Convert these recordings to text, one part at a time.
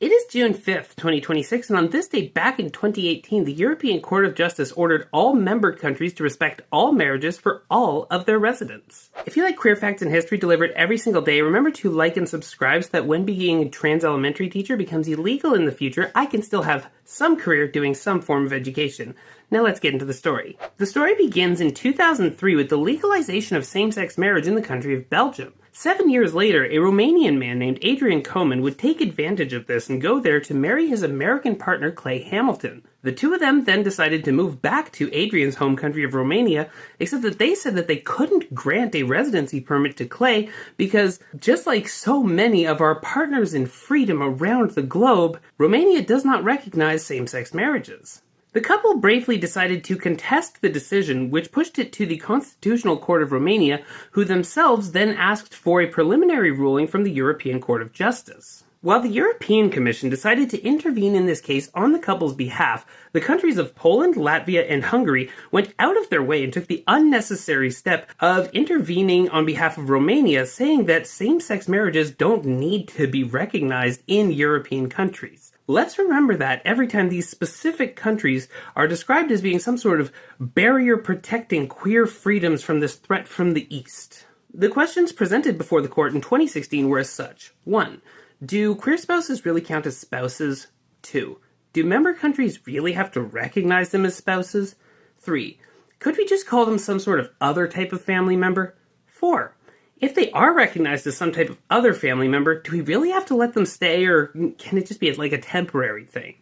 It is June 5th, 2026, and on this date back in 2018, the European Court of Justice ordered all member countries to respect all marriages for all of their residents. If you like queer facts and history delivered every single day, remember to like and subscribe so that when being a trans elementary teacher becomes illegal in the future, I can still have some career doing some form of education. Now let's get into the story. The story begins in 2003 with the legalization of same-sex marriage in the country of Belgium. 7 years later, a Romanian man named Adrian Coman would take advantage of this and go there to marry his American partner Clay Hamilton. The two of them then decided to move back to Adrian's home country of Romania, except that they said that they couldn't grant a residency permit to Clay because, just like so many of our partners in freedom around the globe, Romania does not recognize same-sex marriages. The couple bravely decided to contest the decision, which pushed it to the Constitutional Court of Romania, who themselves then asked for a preliminary ruling from the European Court of Justice. While the European Commission decided to intervene in this case on the couple's behalf, the countries of Poland, Latvia, and Hungary went out of their way and took the unnecessary step of intervening on behalf of Romania, saying that same-sex marriages don't need to be recognized in European countries. Let's remember that every time these specific countries are described as being some sort of barrier protecting queer freedoms from this threat from the East. The questions presented before the court in 2016 were as such. 1. Do queer spouses really count as spouses? 2. Do member countries really have to recognize them as spouses? 3. Could we just call them some sort of other type of family member? 4. If they are recognized as some type of other family member, do we really have to let them stay, or can it just be like a temporary thing?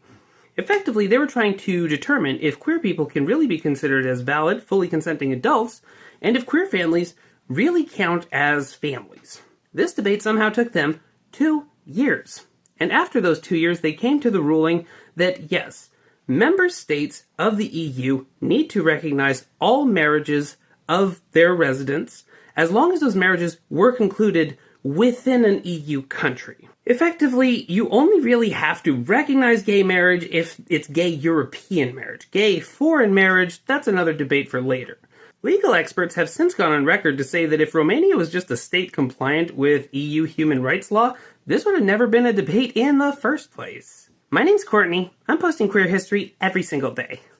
Effectively, they were trying to determine if queer people can really be considered as valid, fully consenting adults, and if queer families really count as families. This debate somehow took them 2 years. And after those 2 years, they came to the ruling that yes, member states of the EU need to recognize all marriages of their residents, as long as those marriages were concluded within an EU country. Effectively, you only really have to recognize gay marriage if it's gay European marriage. Gay foreign marriage, that's another debate for later. Legal experts have since gone on record to say that if Romania was just a state compliant with EU human rights law, this would have never been a debate in the first place. My name's Courtney. I'm posting queer history every single day.